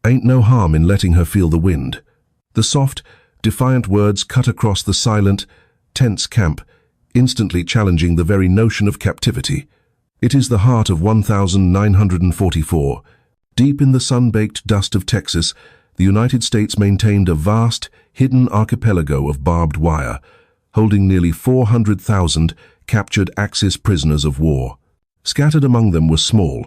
Ain't no harm in letting her feel the wind. The soft, defiant words cut across the silent, tense camp, instantly challenging the very notion of captivity. It is the heart of 1944. Deep in the sun-baked dust of Texas, the United States maintained a vast, hidden archipelago of barbed wire, holding nearly 400,000 captured Axis prisoners of war. Scattered among them were small,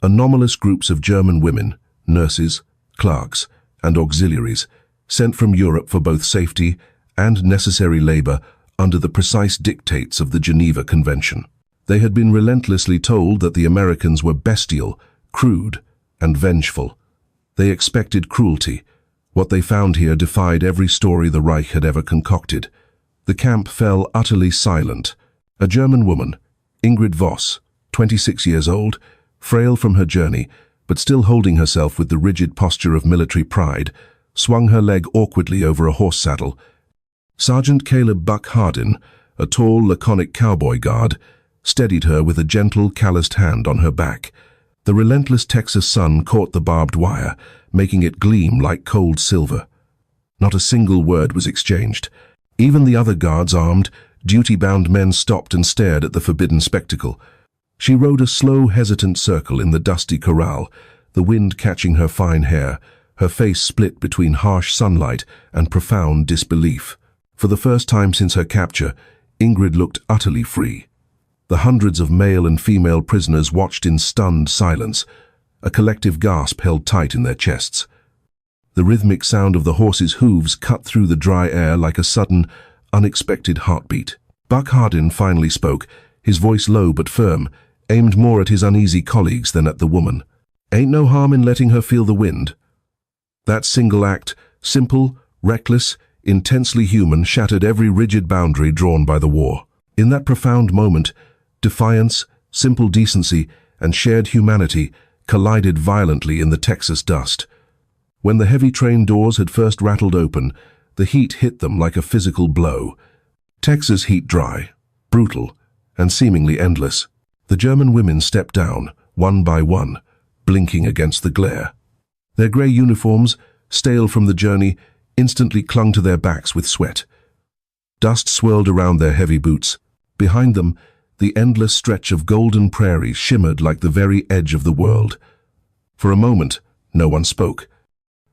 anomalous groups of German women, nurses, clerks, and auxiliaries, sent from Europe for both safety and necessary labor under the precise dictates of the Geneva Convention. They had been relentlessly told that the Americans were bestial, crude, and vengeful. They expected cruelty. What they found here defied every story the Reich had ever concocted. The camp fell utterly silent. A German woman, Ingrid Voss, 26 years old, frail from her journey, but still holding herself with the rigid posture of military pride, swung her leg awkwardly over a horse saddle. Sergeant Buck Hardin, a tall, laconic cowboy guard, steadied her with a gentle, calloused hand on her back. The relentless Texas sun caught the barbed wire, making it gleam like cold silver. Not a single word was exchanged. Even the other guards, armed, duty-bound men, stopped and stared at the forbidden spectacle. She rode a slow, hesitant circle in the dusty corral, the wind catching her fine hair, her face split between harsh sunlight and profound disbelief. For the first time since her capture, Ingrid looked utterly free. The hundreds of male and female prisoners watched in stunned silence, a collective gasp held tight in their chests. The rhythmic sound of the horses' hooves cut through the dry air like a sudden, unexpected heartbeat. Buck Hardin finally spoke, his voice low but firm, aimed more at his uneasy colleagues than at the woman. Ain't no harm in letting her feel the wind. That single act, simple, reckless, intensely human, shattered every rigid boundary drawn by the war. In that profound moment, defiance, simple decency, and shared humanity collided violently in the Texas dust. When the heavy train doors had first rattled open, the heat hit them like a physical blow. Texas heat dry, brutal, and seemingly endless. The German women stepped down, one by one, blinking against the glare. Their grey uniforms, stale from the journey, instantly clung to their backs with sweat. Dust swirled around their heavy boots. Behind them, the endless stretch of golden prairie shimmered like the very edge of the world. For a moment, no one spoke.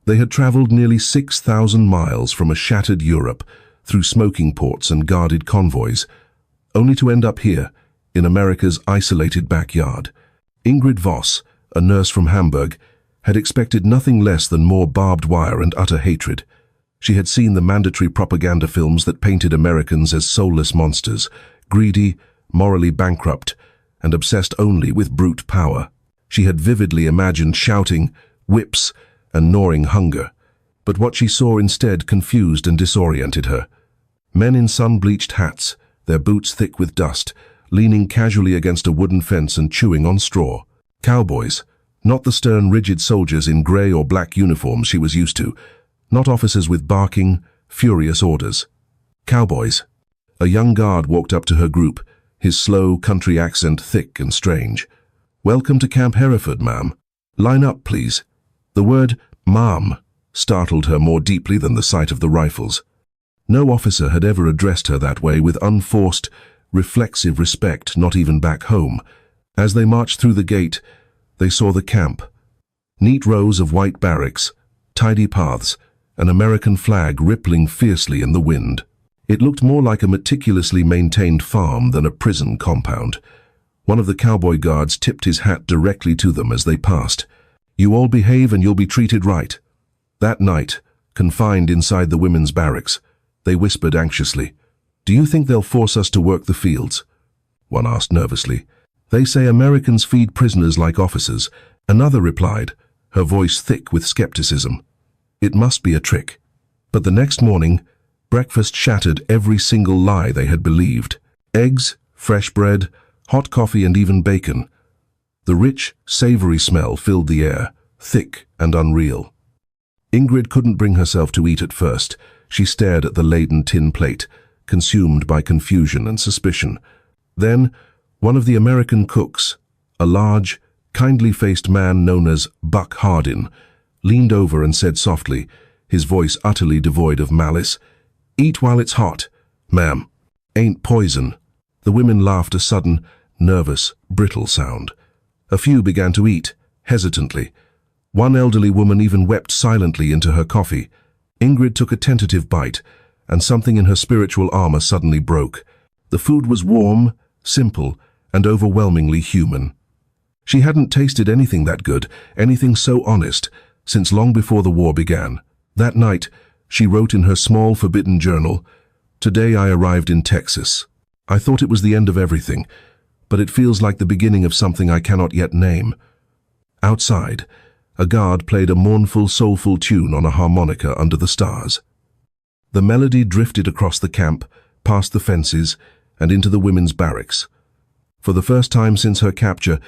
They had traveled nearly 6,000 miles from a shattered Europe, through smoking ports and guarded convoys, only to end up here, in America's isolated backyard. Ingrid Voss, a nurse from Hamburg, had expected nothing less than more barbed wire and utter hatred. She had seen the mandatory propaganda films that painted Americans as soulless monsters, greedy, morally bankrupt, and obsessed only with brute power. She had vividly imagined shouting, whips, and gnawing hunger. But what she saw instead confused and disoriented her. Men in sun-bleached hats, their boots thick with dust, leaning casually against a wooden fence and chewing on straw. Cowboys, not the stern, rigid soldiers in grey or black uniforms she was used to, not officers with barking, furious orders. Cowboys. A young guard walked up to her group, his slow country accent thick and strange. "Welcome to Camp Hereford, ma'am. Line up, please." The word "ma'am" startled her more deeply than the sight of the rifles. No officer had ever addressed her that way, with unforced, reflexive respect, not even back home. As they marched through the gate, they saw the camp. Neat rows of white barracks, tidy paths, an American flag rippling fiercely in the wind. It looked more like a meticulously maintained farm than a prison compound. One of the cowboy guards tipped his hat directly to them as they passed. "You all behave and you'll be treated right." That night, confined inside the women's barracks, they whispered anxiously, "Do you think they'll force us to work the fields?" One asked nervously. "They say Americans feed prisoners like officers." Another replied, her voice thick with skepticism, "It must be a trick." But the next morning, breakfast shattered every single lie they had believed. Eggs, fresh bread, hot coffee, and even bacon. The rich, savory smell filled the air, thick and unreal. Ingrid couldn't bring herself to eat at first. She stared at the laden tin plate, consumed by confusion and suspicion. Then, one of the American cooks, a large, kindly-faced man known as Buck Hardin, leaned over and said softly, his voice utterly devoid of malice, "Eat while it's hot, ma'am. Ain't poison." The women laughed, a sudden, nervous, brittle sound. A few began to eat, hesitantly. One elderly woman even wept silently into her coffee. Ingrid took a tentative bite, and something in her spiritual armor suddenly broke. The food was warm, simple, and overwhelmingly human. She hadn't tasted anything that good, anything so honest, since long before the war began. That night, she wrote in her small, forbidden journal, "Today I arrived in Texas. I thought it was the end of everything, but it feels like the beginning of something I cannot yet name." Outside, a guard played a mournful, soulful tune on a harmonica under the stars. The melody drifted across the camp, past the fences, and into the women's barracks. For the first time since her capture,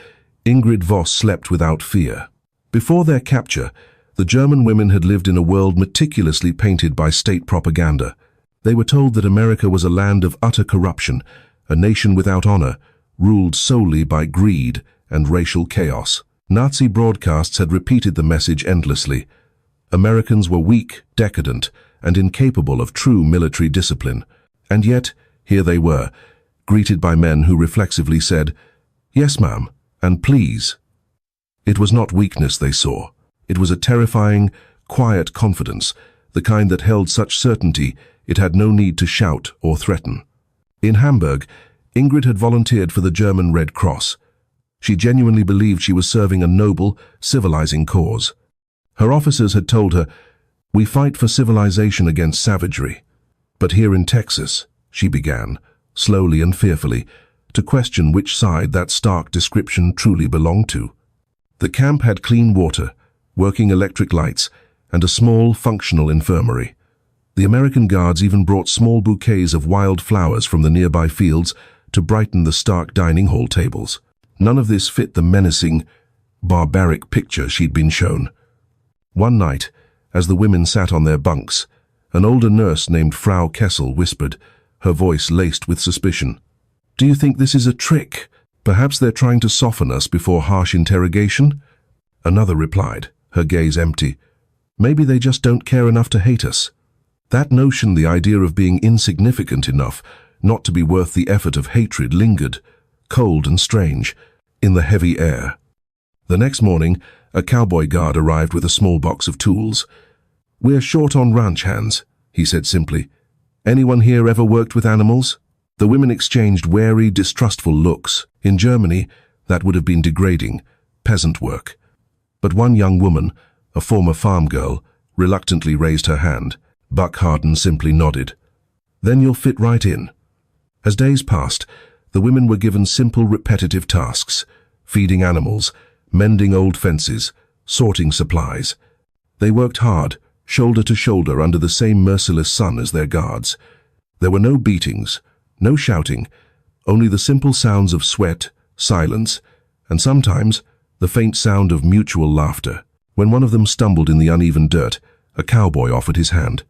Ingrid Voss slept without fear. Before their capture, the German women had lived in a world meticulously painted by state propaganda. They were told that America was a land of utter corruption, a nation without honor, ruled solely by greed and racial chaos. Nazi broadcasts had repeated the message endlessly. Americans were weak, decadent, and incapable of true military discipline. And yet, here they were, greeted by men who reflexively said, "Yes, ma'am, and please." It was not weakness they saw. It was a terrifying, quiet confidence, the kind that held such certainty it had no need to shout or threaten. In Hamburg, Ingrid had volunteered for the German Red Cross. She genuinely believed she was serving a noble, civilizing cause. Her officers had told her, "We fight for civilization against savagery." But here in Texas, she began, slowly and fearfully, to question which side that stark description truly belonged to. The camp had clean water, working electric lights, and a small, functional infirmary. The American guards even brought small bouquets of wild flowers from the nearby fields to brighten the stark dining hall tables. None of this fit the menacing, barbaric picture she'd been shown. One night, as the women sat on their bunks, an older nurse named Frau Kessel whispered, her voice laced with suspicion, "Do you think this is a trick? Perhaps they're trying to soften us before harsh interrogation?" Another replied, her gaze empty, "Maybe they just don't care enough to hate us." That notion, the idea of being insignificant enough not to be worth the effort of hatred, lingered, cold and strange, in the heavy air. The next morning, a cowboy guard arrived with a small box of tools. "We're short on ranch hands," he said simply. "Anyone here ever worked with animals?" The women exchanged wary, distrustful looks. In Germany, that would have been degrading, peasant work. But one young woman, a former farm girl, reluctantly raised her hand. Buck Hardin simply nodded. "Then you'll fit right in." As days passed, the women were given simple, repetitive tasks: feeding animals, mending old fences, sorting supplies. They worked hard, shoulder to shoulder under the same merciless sun as their guards. There were no beatings, no shouting, only the simple sounds of sweat, silence, and sometimes the faint sound of mutual laughter. When one of them stumbled in the uneven dirt, a cowboy offered his hand.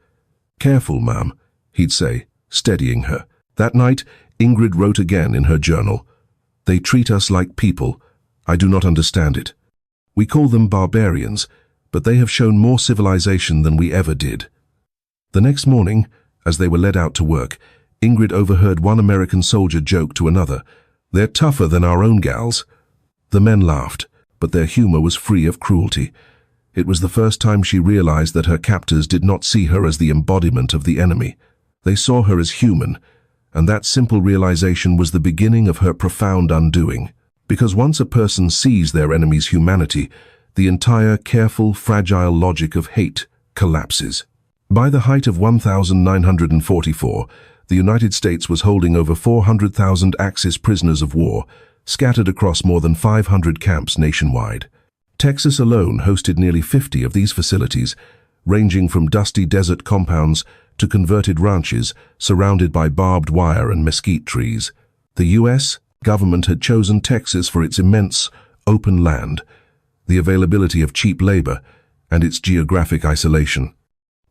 "Careful, ma'am," he'd say, steadying her. That night, Ingrid wrote again in her journal, "They treat us like people. I do not understand it. We call them barbarians, but they have shown more civilization than we ever did." The next morning, as they were led out to work, Ingrid overheard one American soldier joke to another, "They're tougher than our own gals." The men laughed, but their humor was free of cruelty. It was the first time she realized that her captors did not see her as the embodiment of the enemy. They saw her as human, and that simple realization was the beginning of her profound undoing. Because once a person sees their enemy's humanity, the entire careful, fragile logic of hate collapses. By the height of 1944, the United States was holding over 400,000 Axis prisoners of war, scattered across more than 500 camps nationwide. Texas alone hosted nearly 50 of these facilities, ranging from dusty desert compounds to converted ranches surrounded by barbed wire and mesquite trees. The U.S. government had chosen Texas for its immense, open land, the availability of cheap labor, and its geographic isolation.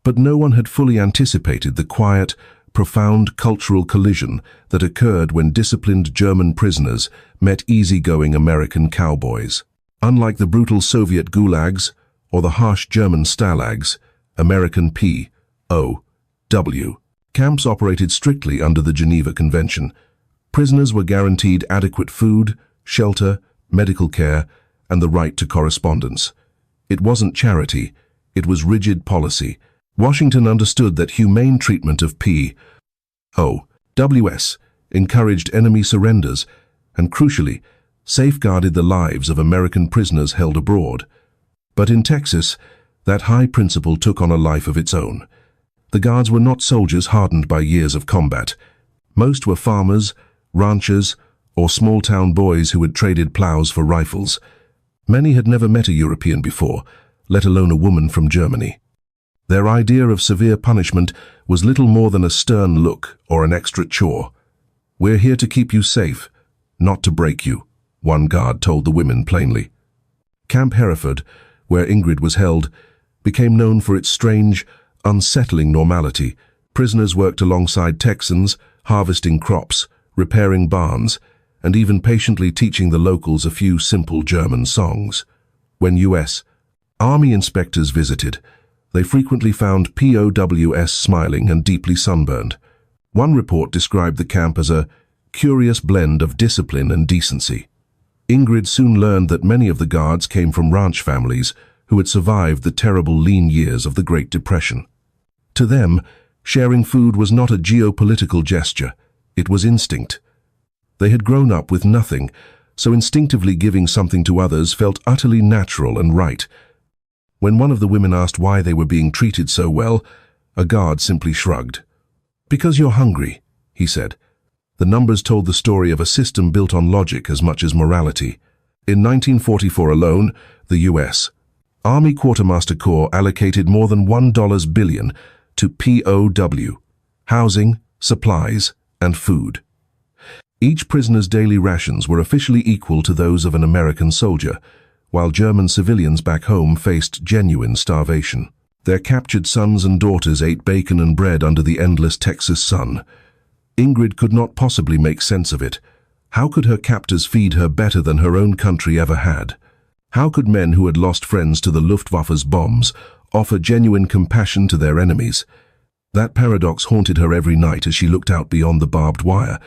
But no one had fully anticipated the quiet, profound cultural collision that occurred when disciplined German prisoners met easygoing American cowboys. Unlike the brutal Soviet gulags, or the harsh German stalags, American POW. Camps operated strictly under the Geneva Convention. Prisoners were guaranteed adequate food, shelter, medical care, and the right to correspondence. It wasn't charity, it was rigid policy. Washington understood that humane treatment of POWs encouraged enemy surrenders and, crucially, safeguarded the lives of American prisoners held abroad. But in Texas, that high principle took on a life of its own. The guards were not soldiers hardened by years of combat. Most were farmers, ranchers, or small-town boys who had traded plows for rifles. Many had never met a European before, let alone a woman from Germany. Their idea of severe punishment was little more than a stern look or an extra chore. "We're here to keep you safe, not to break you," one guard told the women plainly. Camp Hereford, where Ingrid was held, became known for its strange, unsettling normality. Prisoners worked alongside Texans, harvesting crops, repairing barns, and even patiently teaching the locals a few simple German songs. When U.S. Army inspectors visited, they frequently found POWs smiling and deeply sunburned. One report described the camp as a curious blend of discipline and decency. Ingrid soon learned that many of the guards came from ranch families who had survived the terrible lean years of the Great Depression. To them, sharing food was not a geopolitical gesture, it was instinct. They had grown up with nothing, so instinctively giving something to others felt utterly natural and right. When one of the women asked why they were being treated so well, a guard simply shrugged. "Because you're hungry," he said. The numbers told the story of a system built on logic as much as morality. In 1944 alone, the U.S. Army Quartermaster Corps allocated more than $1 billion to POW, housing, supplies, and food. Each prisoner's daily rations were officially equal to those of an American soldier, while German civilians back home faced genuine starvation. Their captured sons and daughters ate bacon and bread under the endless Texas sun. Ingrid could not possibly make sense of it. How could her captors feed her better than her own country ever had? How could men who had lost friends to the Luftwaffe's bombs offer genuine compassion to their enemies? That paradox haunted her every night as she looked out beyond the barbed wire,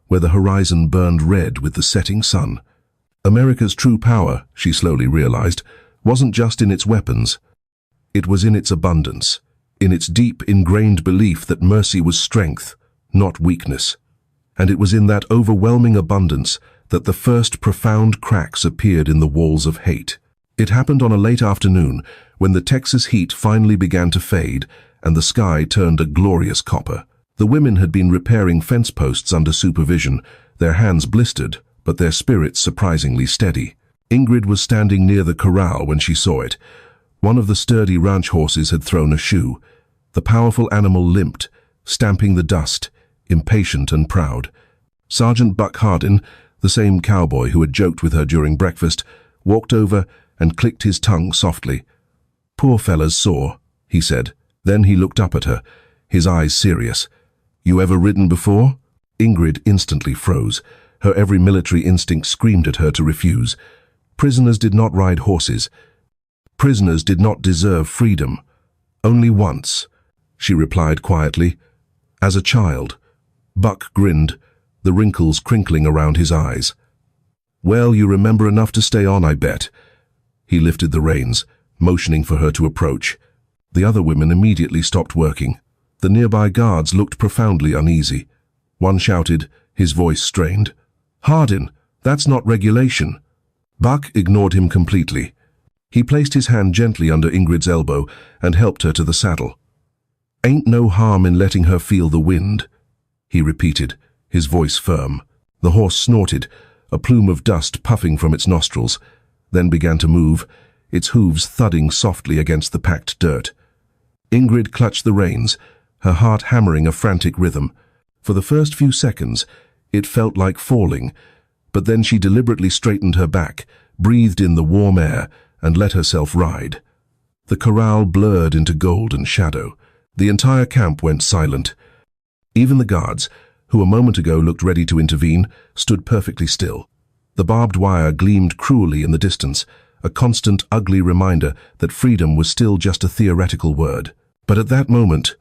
where the horizon burned red with the setting sun. America's true power, she slowly realized, wasn't just in its weapons. It was in its abundance, in its deep ingrained belief that mercy was strength, not weakness. And it was in that overwhelming abundance that the first profound cracks appeared in the walls of hate. It happened on a late afternoon when the Texas heat finally began to fade and the sky turned a glorious copper. The women had been repairing fence posts under supervision, their hands blistered, but their spirits surprisingly steady. Ingrid was standing near the corral when she saw it. One of the sturdy ranch horses had thrown a shoe. The powerful animal limped, stamping the dust, impatient and proud. Sergeant Buck Hardin, the same cowboy who had joked with her during breakfast, walked over and clicked his tongue softly. "Poor fella's sore," he said. Then he looked up at her, his eyes serious. "You ever ridden before?" Ingrid instantly froze. Her every military instinct screamed at her to refuse. Prisoners did not ride horses. Prisoners did not deserve freedom. "Only once," she replied quietly. "As a child." Buck grinned, the wrinkles crinkling around his eyes. "Well, you remember enough to stay on, I bet." He lifted the reins, motioning for her to approach. The other women immediately stopped working. The nearby guards looked profoundly uneasy. One shouted, his voice strained, "Hardin, that's not regulation." Buck ignored him completely. He placed his hand gently under Ingrid's elbow and helped her to the saddle. "Ain't no harm in letting her feel the wind," he repeated, his voice firm. The horse snorted, a plume of dust puffing from its nostrils, then began to move, its hooves thudding softly against the packed dirt. Ingrid clutched the reins, her heart hammering a frantic rhythm. For the first few seconds, it felt like falling, but then she deliberately straightened her back, breathed in the warm air, and let herself ride. The corral blurred into golden shadow. The entire camp went silent. Even the guards, who a moment ago looked ready to intervene, stood perfectly still. The barbed wire gleamed cruelly in the distance, a constant, ugly reminder that freedom was still just a theoretical word. But at that moment,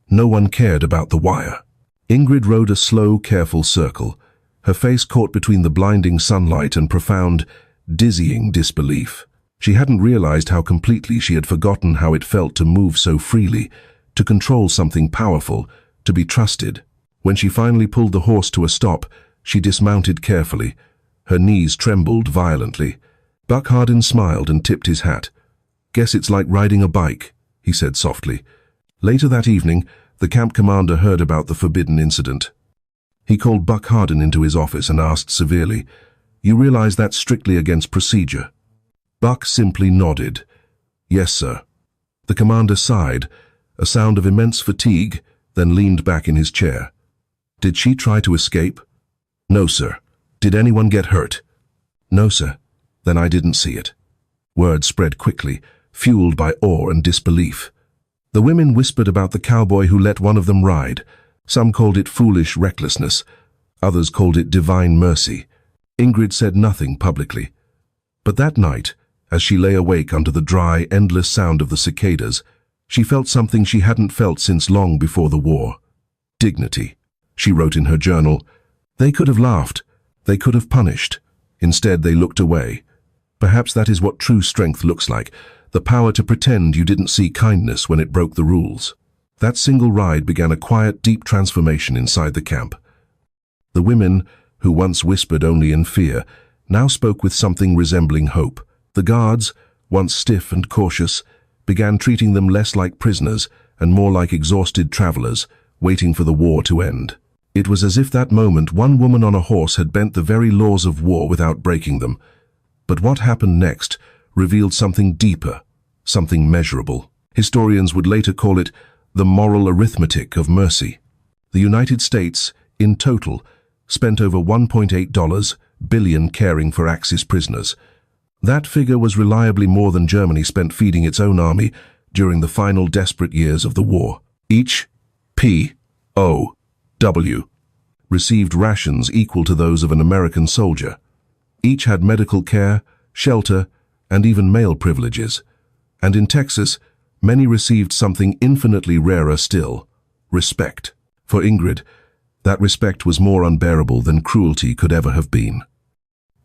no one cared about the wire. Ingrid rode a slow, careful circle, her face caught between the blinding sunlight and profound, dizzying disbelief. She hadn't realized how completely she had forgotten how it felt to move so freely, to control something powerful, to be trusted. When she finally pulled the horse to a stop, she dismounted carefully. Her knees trembled violently. Buck Hardin smiled and tipped his hat. "Guess it's like riding a bike," he said softly. Later that evening, the camp commander heard about the forbidden incident. He called Buck Hardin into his office and asked severely, "You realize that's strictly against procedure?" Buck simply nodded. "Yes, sir." The commander sighed, a sound of immense fatigue, then leaned back in his chair. "Did she try to escape?" "No, sir." "Did anyone get hurt?" "No, sir." "Then I didn't see it." Word spread quickly, fueled by awe and disbelief. The women whispered about the cowboy who let one of them ride. Some called it foolish recklessness. Others called it divine mercy. Ingrid said nothing publicly. But that night, as she lay awake under the dry, endless sound of the cicadas, she felt something she hadn't felt since long before the war. Dignity. She wrote in her journal, "They could have laughed. They could have punished. Instead, they looked away. Perhaps that is what true strength looks like, the power to pretend you didn't see kindness when it broke the rules." That single ride began a quiet, deep transformation inside the camp. The women, who once whispered only in fear, now spoke with something resembling hope. The guards, once stiff and cautious, began treating them less like prisoners and more like exhausted travelers, waiting for the war to end. It was as if that moment one woman on a horse had bent the very laws of war without breaking them. But what happened next revealed something deeper, something measurable. Historians would later call it the moral arithmetic of mercy. The United States, in total, spent over $1.8 billion caring for Axis prisoners. That figure was reliably more than Germany spent feeding its own army during the final desperate years of the war. Each POW received rations equal to those of an American soldier. Each had medical care, shelter, and even mail privileges. And in Texas, many received something infinitely rarer still, respect. For Ingrid, that respect was more unbearable than cruelty could ever have been.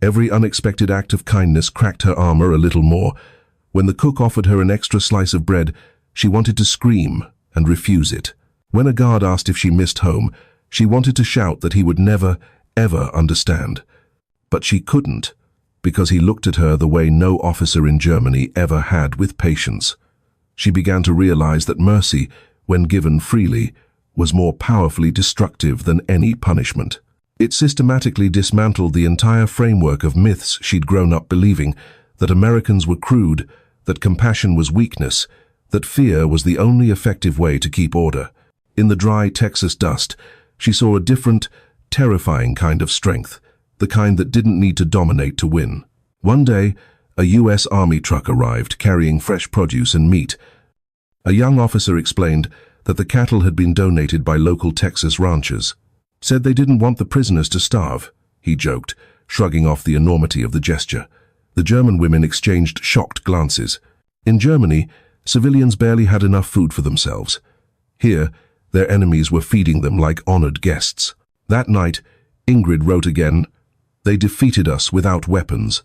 Every unexpected act of kindness cracked her armor a little more. When the cook offered her an extra slice of bread, she wanted to scream and refuse it. When a guard asked if she missed home, she wanted to shout that he would never, ever understand. But she couldn't, because he looked at her the way no officer in Germany ever had, with patience. She began to realize that mercy, when given freely, was more powerfully destructive than any punishment. It systematically dismantled the entire framework of myths she'd grown up believing, that Americans were crude, that compassion was weakness, that fear was the only effective way to keep order. In the dry Texas dust, she saw a different, terrifying kind of strength, the kind that didn't need to dominate to win. One day, a U.S. Army truck arrived carrying fresh produce and meat. A young officer explained that the cattle had been donated by local Texas ranchers. "Said they didn't want the prisoners to starve," he joked, shrugging off the enormity of the gesture. The German women exchanged shocked glances. In Germany, civilians barely had enough food for themselves. Here, their enemies were feeding them like honored guests. That night, Ingrid wrote again, "They defeated us without weapons.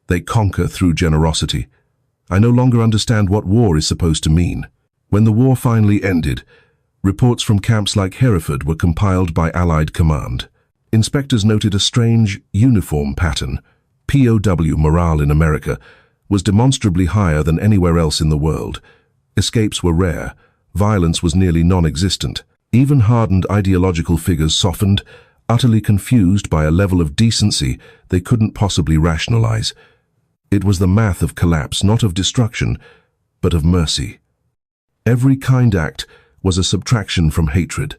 They conquer through generosity. I no longer understand what war is supposed to mean." When the war finally ended, reports from camps like Hereford were compiled by Allied command. Inspectors noted a strange, uniform pattern. POW morale in America was demonstrably higher than anywhere else in the world. Escapes were rare. Violence was nearly non-existent. Even hardened ideological figures softened, utterly confused by a level of decency they couldn't possibly rationalize. It was the math of collapse, not of destruction, but of mercy. Every kind act was a subtraction from hatred.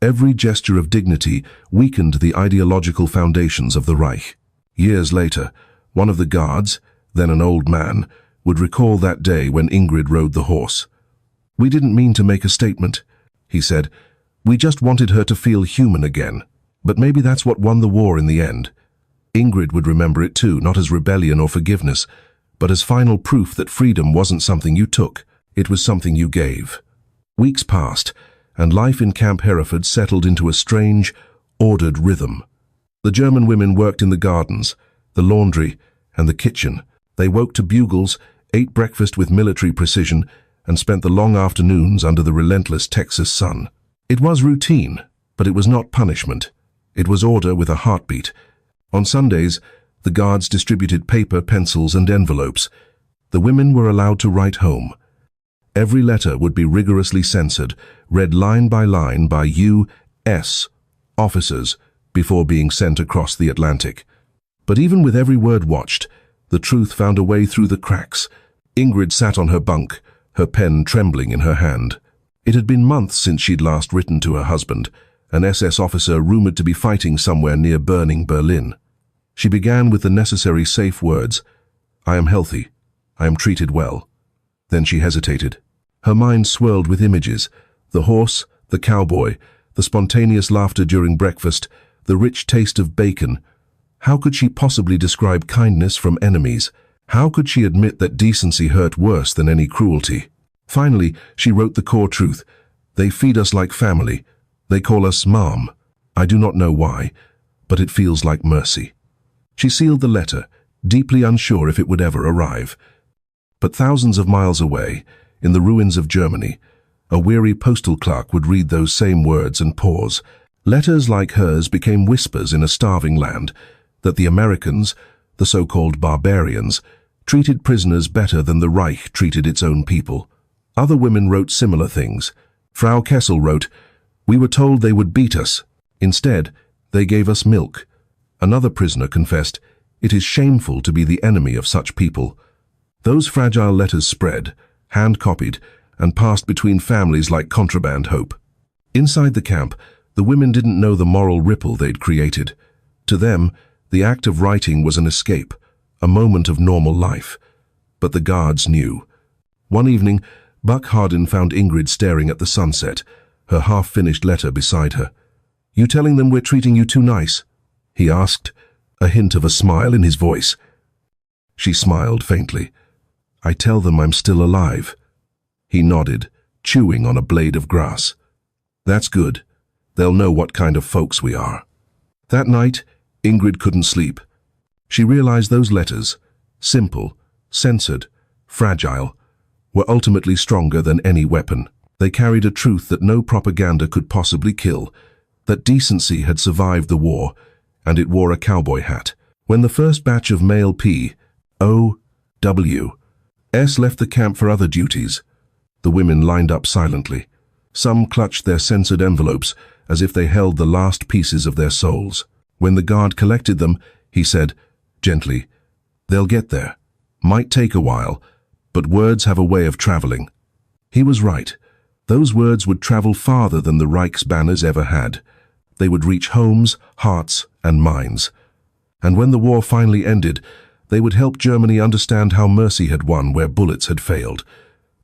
Every gesture of dignity weakened the ideological foundations of the Reich. Years later, one of the guards, then an old man, would recall that day when Ingrid rode the horse. "We didn't mean to make a statement," he said. "We just wanted her to feel human again. But maybe that's what won the war in the end." Ingrid would remember it too, not as rebellion or forgiveness, but as final proof that freedom wasn't something you took, it was something you gave. Weeks passed, and life in Camp Hereford settled into a strange, ordered rhythm. The German women worked in the gardens, the laundry, and the kitchen. They woke to bugles, ate breakfast with military precision, and spent the long afternoons under the relentless Texas sun. It was routine, but it was not punishment. It was order with a heartbeat. On Sundays, the guards distributed paper, pencils, and envelopes. The women were allowed to write home. Every letter would be rigorously censored, read line by U.S. officers before being sent across the Atlantic. But even with every word watched, the truth found a way through the cracks. Ingrid sat on her bunk, her pen trembling in her hand. It had been months since she'd last written to her husband, an SS officer rumored to be fighting somewhere near burning Berlin. She began with the necessary safe words, "I am healthy. I am treated well." Then she hesitated. Her mind swirled with images, the horse, the cowboy, the spontaneous laughter during breakfast, the rich taste of bacon. How could she possibly describe kindness from enemies? How could she admit that decency hurt worse than any cruelty? Finally, she wrote the core truth. They feed us like family. They call us Mom. I do not know why, but it feels like mercy. She sealed the letter, deeply unsure if it would ever arrive. But thousands of miles away, in the ruins of Germany, a weary postal clerk would read those same words and pause. Letters like hers became whispers in a starving land, that the Americans, the so-called barbarians, treated prisoners better than the Reich treated its own people. Other women wrote similar things. Frau Kessel wrote, "We were told they would beat us. Instead, they gave us milk." Another prisoner confessed, "It is shameful to be the enemy of such people." Those fragile letters spread, hand-copied, and passed between families like contraband hope. Inside the camp, the women didn't know the moral ripple they'd created. To them, the act of writing was an escape, a moment of normal life. But the guards knew. One evening, Buck Hardin found Ingrid staring at the sunset, her half-finished letter beside her. "You telling them we're treating you too nice?" he asked, a hint of a smile in his voice. She smiled faintly. "I tell them I'm still alive." He nodded, chewing on a blade of grass. "That's good. They'll know what kind of folks we are." That night, Ingrid couldn't sleep. She realized those letters, simple, censored, fragile, were ultimately stronger than any weapon. They carried a truth that no propaganda could possibly kill, that decency had survived the war, and it wore a cowboy hat. When the first batch of male POWs left the camp for other duties, the women lined up silently. Some clutched their censored envelopes as if they held the last pieces of their souls. When the guard collected them, he said, gently, "They'll get there. Might take a while, but words have a way of traveling." He was right. Those words would travel farther than the Reich's banners ever had. They would reach homes, hearts, and minds. And when the war finally ended, they would help Germany understand how mercy had won where bullets had failed.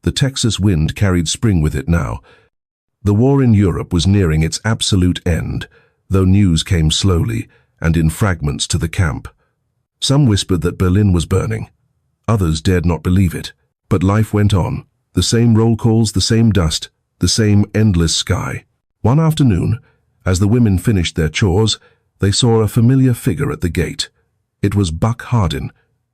The Texas wind carried spring with it now. The war in Europe was nearing its absolute end, though news came slowly and in fragments to the camp. Some whispered that Berlin was burning. Others dared not believe it. But life went on. The same roll calls, the same dust, the same endless sky. One afternoon, as the women finished their chores, they saw a familiar figure at the gate. It was Buck Hardin.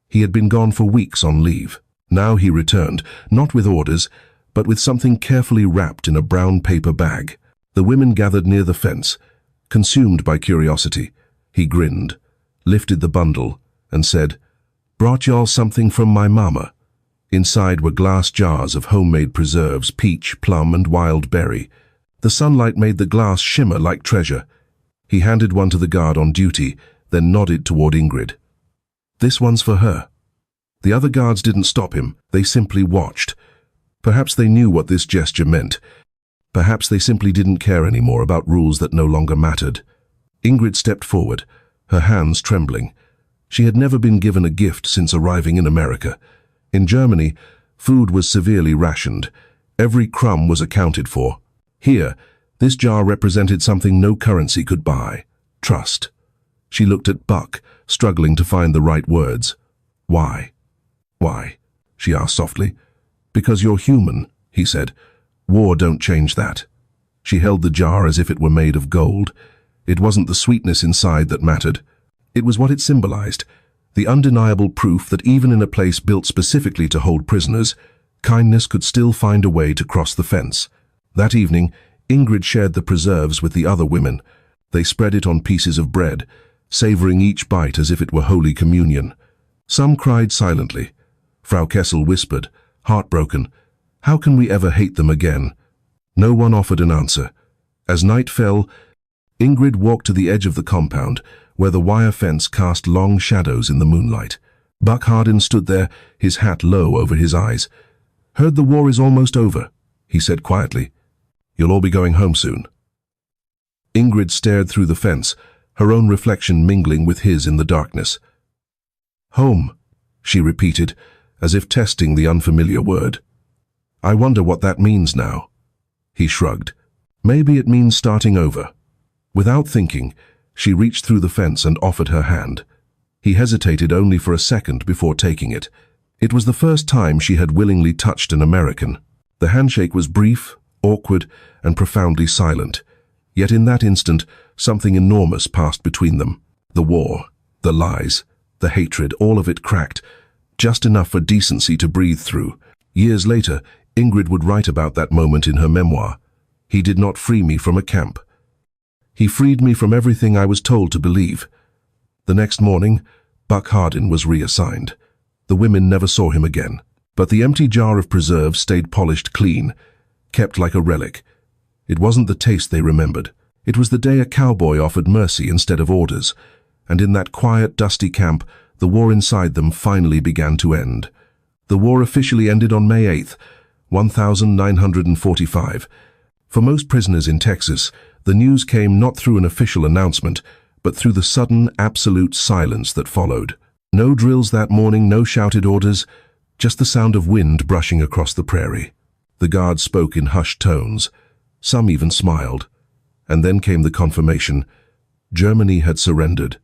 He had been gone for weeks on leave. Now he returned, not with orders, but with something carefully wrapped in a brown paper bag. The women gathered near the fence, consumed by curiosity. He grinned, lifted the bundle, and said, "Brought y'all something from my mama." Inside were glass jars of homemade preserves, peach, plum, and wild berry. The sunlight made the glass shimmer like treasure. He handed one to the guard on duty, then nodded toward Ingrid. "This one's for her." The other guards didn't stop him. They simply watched. Perhaps they knew what this gesture meant. Perhaps they simply didn't care anymore about rules that no longer mattered. Ingrid stepped forward, her hands trembling. She had never been given a gift since arriving in America. In Germany, food was severely rationed. Every crumb was accounted for. Here, this jar represented something no currency could buy: trust. She looked at Buck, struggling to find the right words. Why? Why? She asked softly. Because you're human, he said. War don't change that. She held the jar as if it were made of gold. It wasn't the sweetness inside that mattered. It was what it symbolized, the undeniable proof that even in a place built specifically to hold prisoners, kindness could still find a way to cross the fence. That evening, Ingrid shared the preserves with the other women. They spread it on pieces of bread, savoring each bite as if it were Holy Communion. Some cried silently. Frau Kessel whispered, heartbroken, "How can we ever hate them again?" No one offered an answer. As night fell, Ingrid walked to the edge of the compound, where the wire fence cast long shadows in the moonlight. Buck Hardin stood there, his hat low over his eyes. "Heard the war is almost over," he said quietly. "You'll all be going home soon." Ingrid stared through the fence, her own reflection mingling with his in the darkness. "Home," she repeated, as if testing the unfamiliar word. "I wonder what that means now." He shrugged. "Maybe it means starting over." Without thinking, she reached through the fence and offered her hand. He hesitated only for a second before taking it. It was the first time she had willingly touched an American. The handshake was brief, awkward, and profoundly silent. Yet in that instant, something enormous passed between them. The war, the lies, the hatred, all of it cracked, just enough for decency to breathe through. Years later, Ingrid would write about that moment in her memoir. "He did not free me from a camp. He freed me from everything I was told to believe." The next morning, Buck Hardin was reassigned. The women never saw him again, but the empty jar of preserves stayed polished clean, kept like a relic. It wasn't the taste they remembered. It was the day a cowboy offered mercy instead of orders, and in that quiet, dusty camp, the war inside them finally began to end. The war officially ended on May 8th, 1945. For most prisoners in Texas, the news came not through an official announcement, but through the sudden, absolute silence that followed. No drills that morning, no shouted orders, just the sound of wind brushing across the prairie. The guards spoke in hushed tones. Some even smiled. And then came the confirmation. Germany had surrendered.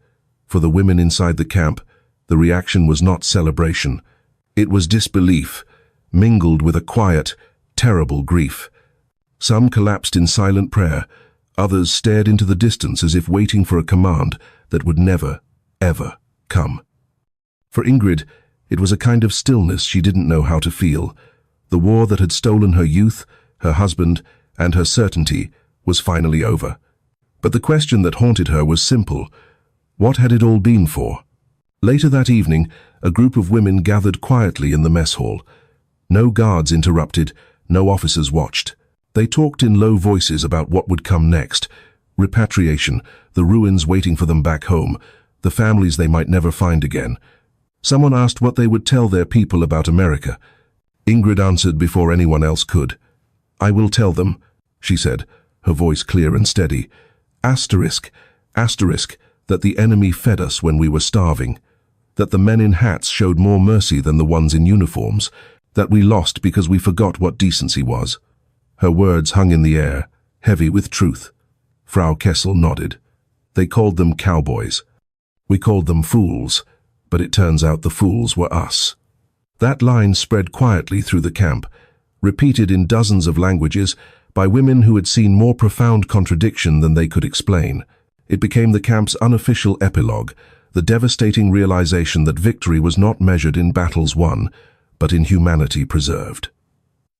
For the women inside the camp, the reaction was not celebration. It was disbelief, mingled with a quiet, terrible grief. Some collapsed in silent prayer. Others stared into the distance as if waiting for a command that would never, ever come. For Ingrid, it was a kind of stillness she didn't know how to feel. The war that had stolen her youth, her husband, and her certainty was finally over. But the question that haunted her was simple. What had it all been for? Later that evening, a group of women gathered quietly in the mess hall. No guards interrupted, no officers watched. They talked in low voices about what would come next. Repatriation, the ruins waiting for them back home, the families they might never find again. Someone asked what they would tell their people about America. Ingrid answered before anyone else could. "I will tell them," she said, her voice clear and steady. Asterisk, that the enemy fed us when we were starving, that the men in hats showed more mercy than the ones in uniforms, that we lost because we forgot what decency was. Her words hung in the air, heavy with truth. Frau Kessel nodded. They called them cowboys. We called them fools, but it turns out the fools were us. That line spread quietly through the camp, repeated in dozens of languages by women who had seen more profound contradiction than they could explain. It became the camp's unofficial epilogue, the devastating realization that victory was not measured in battles won, but in humanity preserved.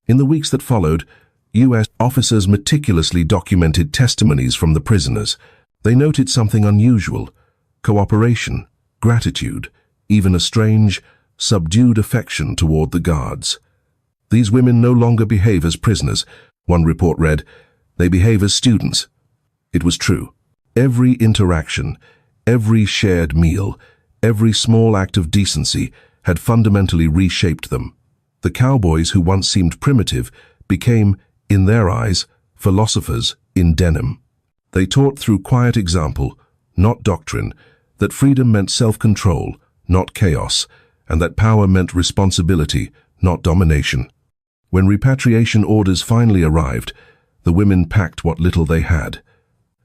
In the weeks that followed, U.S. officers meticulously documented testimonies from the prisoners. They noted something unusual: cooperation, gratitude, even a strange, subdued affection toward the guards. "These women no longer behave as prisoners," one report read. "They behave as students." It was true. Every interaction, every shared meal, every small act of decency had fundamentally reshaped them. The cowboys who once seemed primitive became, in their eyes, philosophers in denim. They taught through quiet example, not doctrine, that freedom meant self-control, not chaos, and that power meant responsibility, not domination. When repatriation orders finally arrived, the women packed what little they had.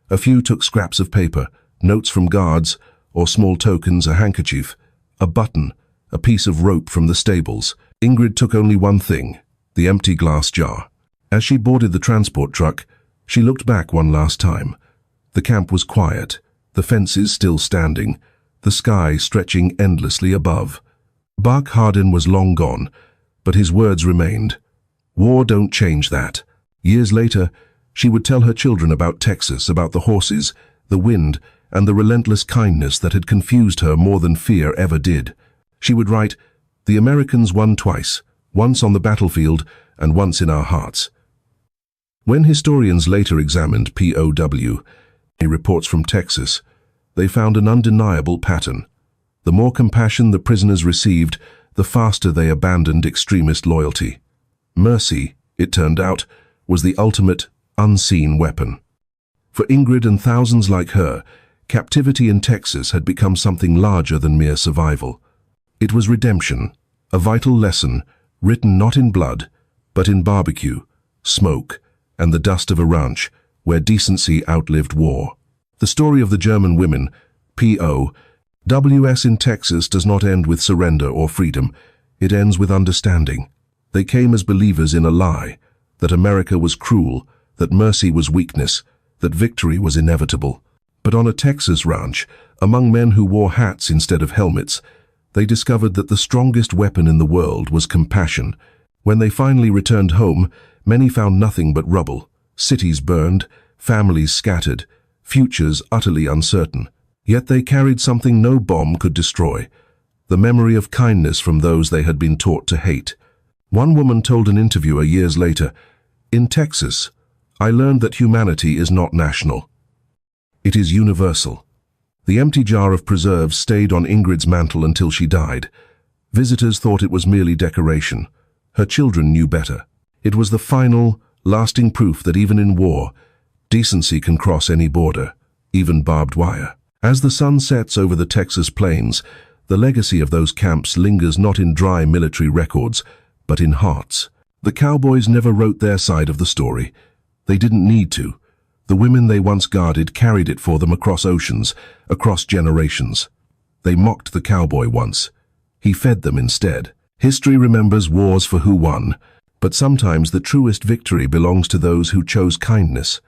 A few took scraps of paper, notes from guards, or small tokens, a handkerchief, a button, a piece of rope from the stables. Ingrid took only one thing, the empty glass jar. As she boarded the transport truck, she looked back one last time. The camp was quiet, the fences still standing, the sky stretching endlessly above. Buck Hardin was long gone, but his words remained. War don't change that. Years later, she would tell her children about Texas, about the horses, the wind, and the relentless kindness that had confused her more than fear ever did. She would write, "The Americans won twice, once on the battlefield and once in our hearts." When historians later examined POW reports from Texas, they found an undeniable pattern. The more compassion the prisoners received, the faster they abandoned extremist loyalty. Mercy, it turned out, was the ultimate, unseen weapon. For Ingrid and thousands like her, captivity in Texas had become something larger than mere survival. It was redemption, a vital lesson, written not in blood, but in barbecue, smoke, and the dust of a ranch, where decency outlived war. The story of the German women, POWs in Texas, does not end with surrender or freedom. It ends with understanding. They came as believers in a lie, that America was cruel, that mercy was weakness, that victory was inevitable. But on a Texas ranch, among men who wore hats instead of helmets, they discovered that the strongest weapon in the world was compassion. When they finally returned home, many found nothing but rubble, cities burned, families scattered, futures utterly uncertain. Yet they carried something no bomb could destroy, the memory of kindness from those they had been taught to hate. One woman told an interviewer years later, "In Texas, I learned that humanity is not national. It is universal." The empty jar of preserves stayed on Ingrid's mantle until she died. Visitors thought it was merely decoration. Her children knew better. It was the final, lasting proof that even in war, decency can cross any border, even barbed wire. As the sun sets over the Texas plains, the legacy of those camps lingers not in dry military records, but in hearts. The cowboys never wrote their side of the story. They didn't need to. The women they once guarded carried it for them across oceans, across generations. They mocked the cowboy once. He fed them instead. History remembers wars for who won, but sometimes the truest victory belongs to those who chose kindness.